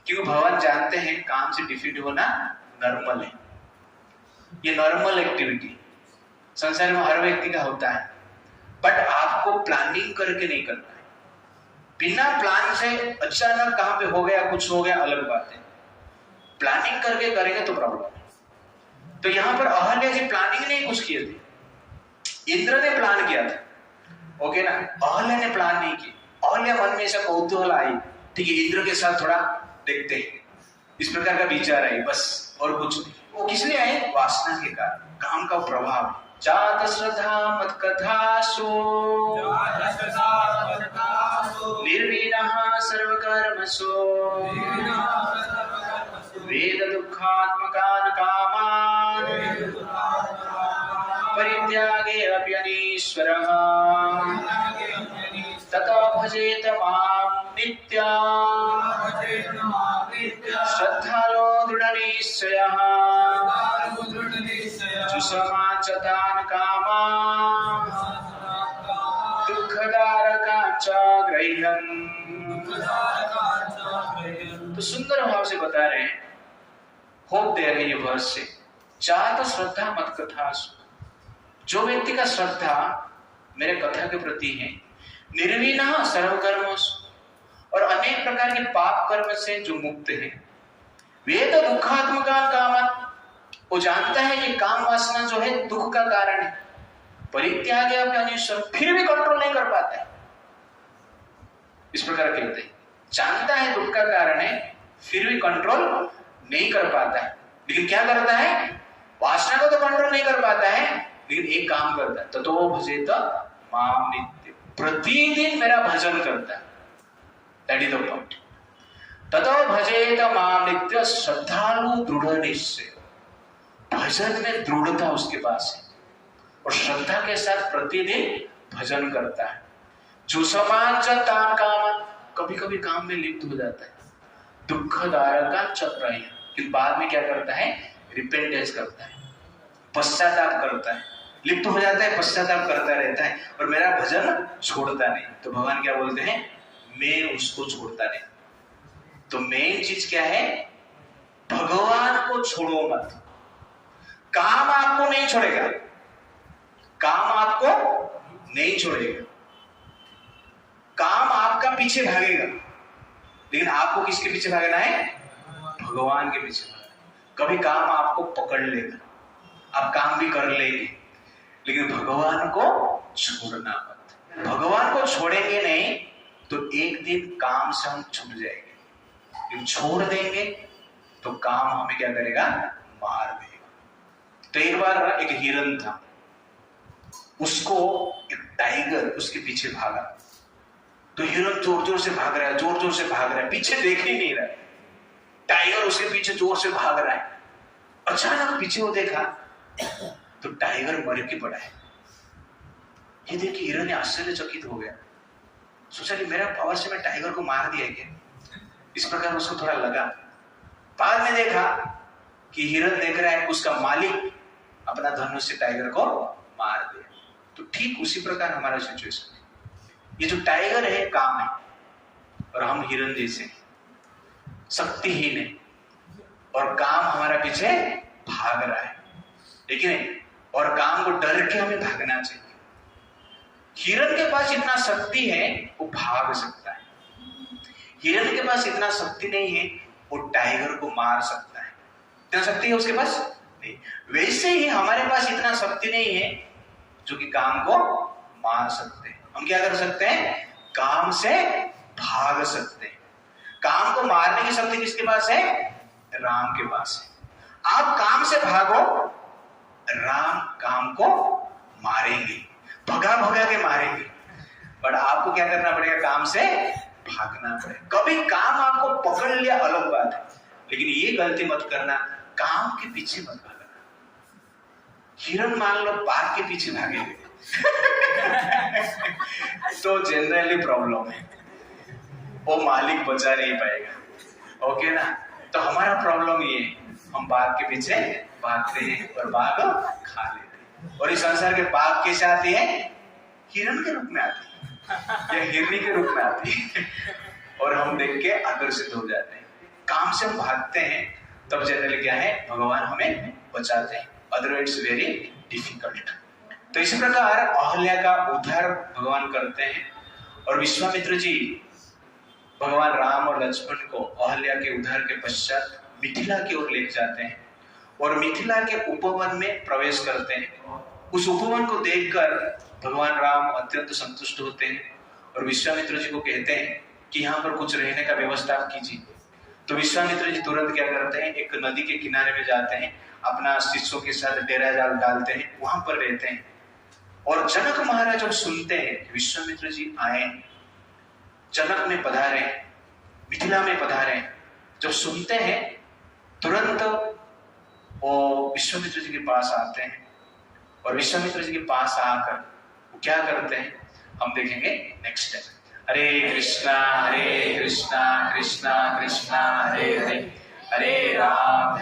क्योंकि भगवान जानते हैं काम से डिफीट होना नॉर्मल है। ये नॉर्मल एक्टिविटी संसार में हर व्यक्ति का होता है, बट आपको प्लानिंग करके नहीं करना है। बिना प्लान से अचानक कहां पे हो गया, कुछ हो गया, अलग बात है। प्लानिंग करके करेंगे तो प्रॉब्लम है। तो यहां पर अहल्या जी प्लानिंग नहीं कुछ किए थे, इंद्र ने प्लान किया था, ओके ना। अहल्या ने प्लान नहीं किया। अहल्या मन में ऐसा कौतूहल आई, ठीक है इंद्र के साथ थोड़ा देखते हैं, इस प्रकार का विचार आई, बस और कुछ नहीं। वो किस लिए आए, वासना के कारण, काम का प्रभाव। जात श्रद्धा मत कथासु निर्विनः सर्वकर्मसु वेद दुःखात्मकान् कामान् परित्यागे अप्यनीश्वरः ततो भजेत मां नित्यं श्रद्धालो दृढनिश्चयः जुषमाच तान् कामान् दुःखदारकान् च ग्रह्यन्। तो सुंदर भाव से बता रहे हैं, होप दे रहे ये वर्ष से। जात श्रद्धा मत कथासु, जो व्यक्ति का श्रद्धा मेरे कथा के प्रति है, निर्विनः सर्वकर्मसु, और अनेक प्रकार के पाप कर्म से जो मुक्त है, वेद दुखात्मकान् कामान्, वो जानता है ये काम वासना जो है दुख का कारण है, परित्यागे अप्यनीश्वरः, फिर भी कंट्रोल नहीं कर पाता है। इस प्रकार कहते हैं, जानता है दुख का कारण है, फिर भी कंट्रोल नहीं कर पाता है। लेकिन क्या करता है, वासना को तो कंट्रोल नहीं कर पाता है, लेकिन एक काम करता है, ततो भजेत मां नित्यं, प्रतिदिन मेरा भजन करता है। That is the point. ततो भजेत मां नित्यं श्रद्धालु दृढ़ निश्चय, भजन में दृढ़ता उसके पास है और श्रद्धा के साथ प्रतिदिन भजन करता है। जो समाज तान काम, कभी कभी काम में लिप्त हो जाता है, दुखदायक चक्र है, लेकिन बाद में क्या करता है, रिपेंटेंस करता है, पश्चाताप करता है, लिप्त हो जाता है, पश्चाताप करता रहता है, और मेरा भजन छोड़ता नहीं। तो भगवान क्या बोलते हैं, मैं उसको छोड़ता नहीं। तो मेन चीज क्या है, भगवान को छोड़ो मत। काम आपको नहीं छोड़ेगा, काम आपको नहीं छोड़ेगा, काम आपका पीछे भागेगा, लेकिन आपको किसके पीछे भागना है, भगवान के पीछे भागना है। कभी काम आपको पकड़ लेगा, आप काम भी कर लेंगे, लेकिन भगवान को छोड़ना मत। भगवान को छोड़ेंगे नहीं तो एक दिन काम से हम छूट जाएंगे, लेकिन छोड़ देंगे तो काम हमें क्या करेगा, मार देगा। तो एक बार एक हिरन था, उसको एक टाइगर उसके पीछे भागा। तो हिरन जोर जोर से भाग रहा है, जोर जोर से भाग रहा है, पीछे देख ही नहीं रहा है, टाइगर उसके पीछे जोर से भाग रहा है। अचानक पीछे वो देखा तो टाइगर मर के पड़ा है। ये देख के हिरन आश्चर्यचकित हो गया, सोचा कि मेरा पावर से मैं टाइगर को मार दिया क्या, इस प्रकार उसको थोड़ा लगा। बाद में देखा कि हिरन देख रहा है उसका मालिक अपना धनुष से टाइगर को मार दिया। तो ठीक उसी प्रकार हमारा सिचुएशन है। ये जो टाइगर है काम है, और हम हिरन जैसे शक्तिहीन है, और काम हमारा पीछे भाग रहा है, लेकिन और काम को डर के हमें भागना चाहिए। हिरन के पास इतना शक्ति है वो भाग सकता है, हिरन के पास इतना शक्ति नहीं है वो टाइगर को मार सकता है। इतना शक्ति है उसके पास नहीं। वैसे ही हमारे पास इतना शक्ति नहीं है जो कि काम को मार सकते हैं। हम क्या कर सकते हैं, काम से भाग सकते हैं। काम को मारने की शक्ति किसके पास है, राम के पास है। आप काम से भागो, राम काम को मारेंगे, भगा भगा के मारेंगे। बट आपको क्या करना पड़ेगा? काम से भागना पड़ेगा। कभी काम आपको पकड़ लिया अलग बात है, लेकिन ये गलती मत करना, काम के पीछे मत भागना। हिरन मान लो बाघ के पीछे भागेंगे तो जनरली प्रॉब्लम है, वो मालिक बचा नहीं पाएगा। ओके ना? तो हमारा प्रॉब्लम ये, हम बाघ के पीछे भागते हैं और बाघ खा लेते हैं। और इस संसार के बाघ कैसे आती है? हिरन के रूप में आती है या हिरनी के रूप में आती है और हम देख के आकर्षित हो जाते हैं। काम से हम भागते हैं तब जनरली क्या है? भगवान हमें बचाते हैं, अदरवाइज इट्स वेरी डिफिकल्ट। तो इसी प्रकार अहल्या का उद्धार भगवान करते हैं और विश्वामित्र जी भगवान राम और लक्ष्मण को अहल्या के उद्धार के पश्चात मिथिला की ओर ले जाते हैं और मिथिला के उपवन में प्रवेश करते हैं। उस उपवन को देखकर भगवान राम अत्यंत संतुष्ट होते हैं और विश्वामित्र जी को कहते हैं कि यहाँ पर कुछ रहने का व्यवस्था आप कीजिए। तो विश्वामित्र जी तुरंत क्या करते हैं? एक नदी के किनारे में जाते हैं, अपना शिष्यों के साथ डेरा जाल डालते हैं, वहां पर रहते हैं। और जनक महाराज जब सुनते हैं कि विश्वामित्र जी आए, जनक में पधारे, मिथिला में पधारे, जब सुनते हैं तुरंत वो विश्वामित्र जी के पास आते हैं और विश्वामित्र जी के पास आकर वो क्या करते हैं हम देखेंगे नेक्स्ट टाइम। हरे कृष्णा कृष्णा कृष्णा हरे हरे, हरे राम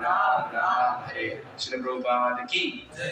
राम राम हरे। श्री प्रभुपाद की